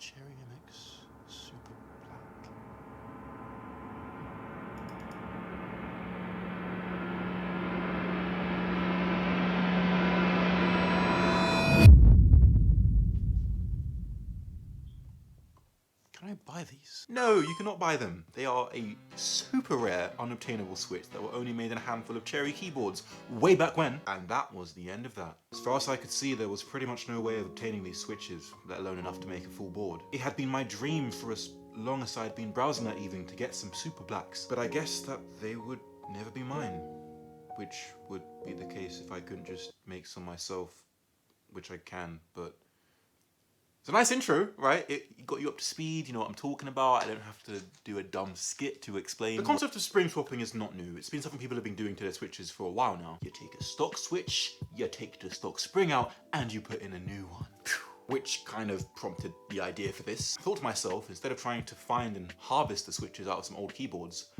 Cherry MX Super Black. Can I buy these? No, you cannot buy them. They are a super rare, unobtainable switch that were only made in a handful of Cherry keyboards way back when, and that was the end of that. As far as I could see, there was pretty much no way of obtaining these switches, let alone enough to make a full board. It had been my dream for as long as I'd been browsing that evening to get some super blacks, but I guess that they would never be mine, which would be the case if I couldn't just make some myself, which I can, but it's a nice intro, right? It got you up to speed, you know what I'm talking about. I don't have to do a dumb skit to explain. The concept of spring swapping is not new. It's been something people have been doing to their switches for a while now. You take a stock switch, you take the stock spring out, and you put in a new one. Which kind of prompted the idea for this. I thought to myself, instead of trying to find and harvest the switches out of some old keyboards,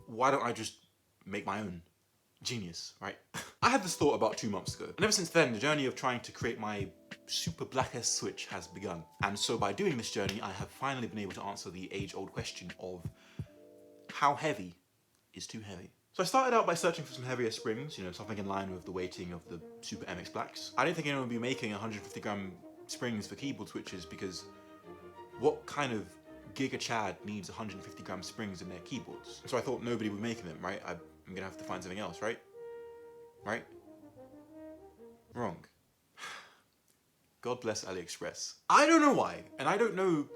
why don't I just make my own? Genius, right? I had this thought about 2 months ago, and ever since then, the journey of trying to create my super blackest switch has begun. And so by doing this journey, I have finally been able to answer the age-old question of how heavy is too heavy? So I started out by searching for some heavier springs, you know, something in line with the weighting of the Super MX Blacks. I didn't think anyone would be making 150 gram springs for keyboard switches, because what kind of Giga Chad needs 150 gram springs in their keyboards? So I thought nobody would be making them, right? I'm gonna have to find something else, right? Right? Wrong. God bless AliExpress. I don't know why, and I don't know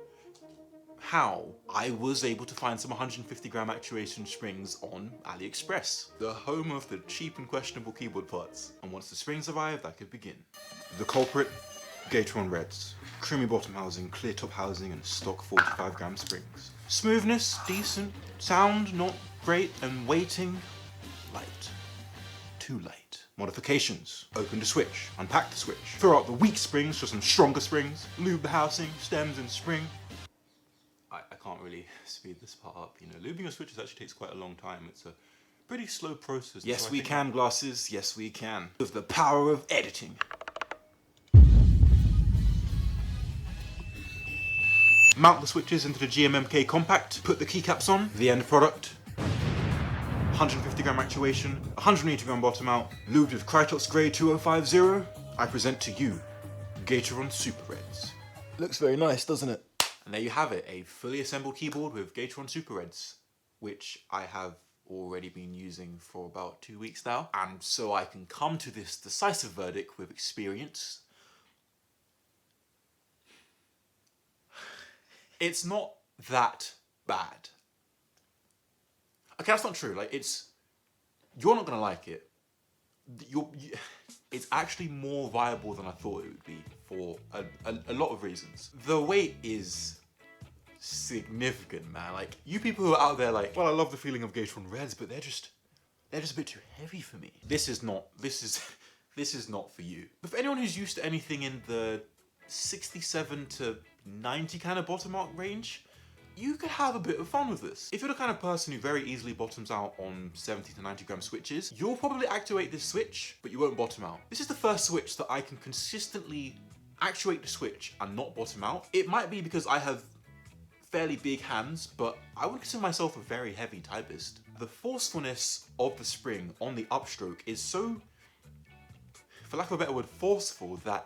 how I was able to find some 150 gram actuation springs on AliExpress, the home of the cheap and questionable keyboard parts. And once the springs arrived, I could begin. The culprit, Gateron Reds. Creamy bottom housing, clear top housing, and stock 45 gram springs. Smoothness, decent. Sound, not great. And weighting, light. Too light. Modifications. Open the switch, unpack the switch. Throw out the weak springs for some stronger springs. Lube the housing, stems and spring. I can't really speed this part up, you know. Lubing your switches actually takes quite a long time. It's a pretty slow process. Yes, so we can, glasses. Yes, we can. With the power of editing. Mount the switches into the GMMK Compact. Put the keycaps on. The end product. 150 gram actuation, 180 gram bottom out, lubed with Krytox Grey 2050. I present to you, Gateron Super Reds. Looks very nice, doesn't it? And there you have it, a fully assembled keyboard with Gateron Super Reds, which I have already been using for about 2 weeks now. And so I can come to this decisive verdict with experience. It's not that bad. Okay, that's not true. Like, you're not gonna like it. It's actually more viable than I thought it would be for a lot of reasons. The weight is significant, man. Like, you people who are out there like, well, I love the feeling of Gateron Reds, but they're just a bit too heavy for me. This is not for you. But for anyone who's used to anything in the 67 to 90 kind of bottom arc range, you could have a bit of fun with this. If you're the kind of person who very easily bottoms out on 70 to 90 gram switches, you'll probably actuate this switch, but you won't bottom out. This is the first switch that I can consistently actuate the switch and not bottom out. It might be because I have fairly big hands, but I would consider myself a very heavy typist. The forcefulness of the spring on the upstroke is so, for lack of a better word, forceful, that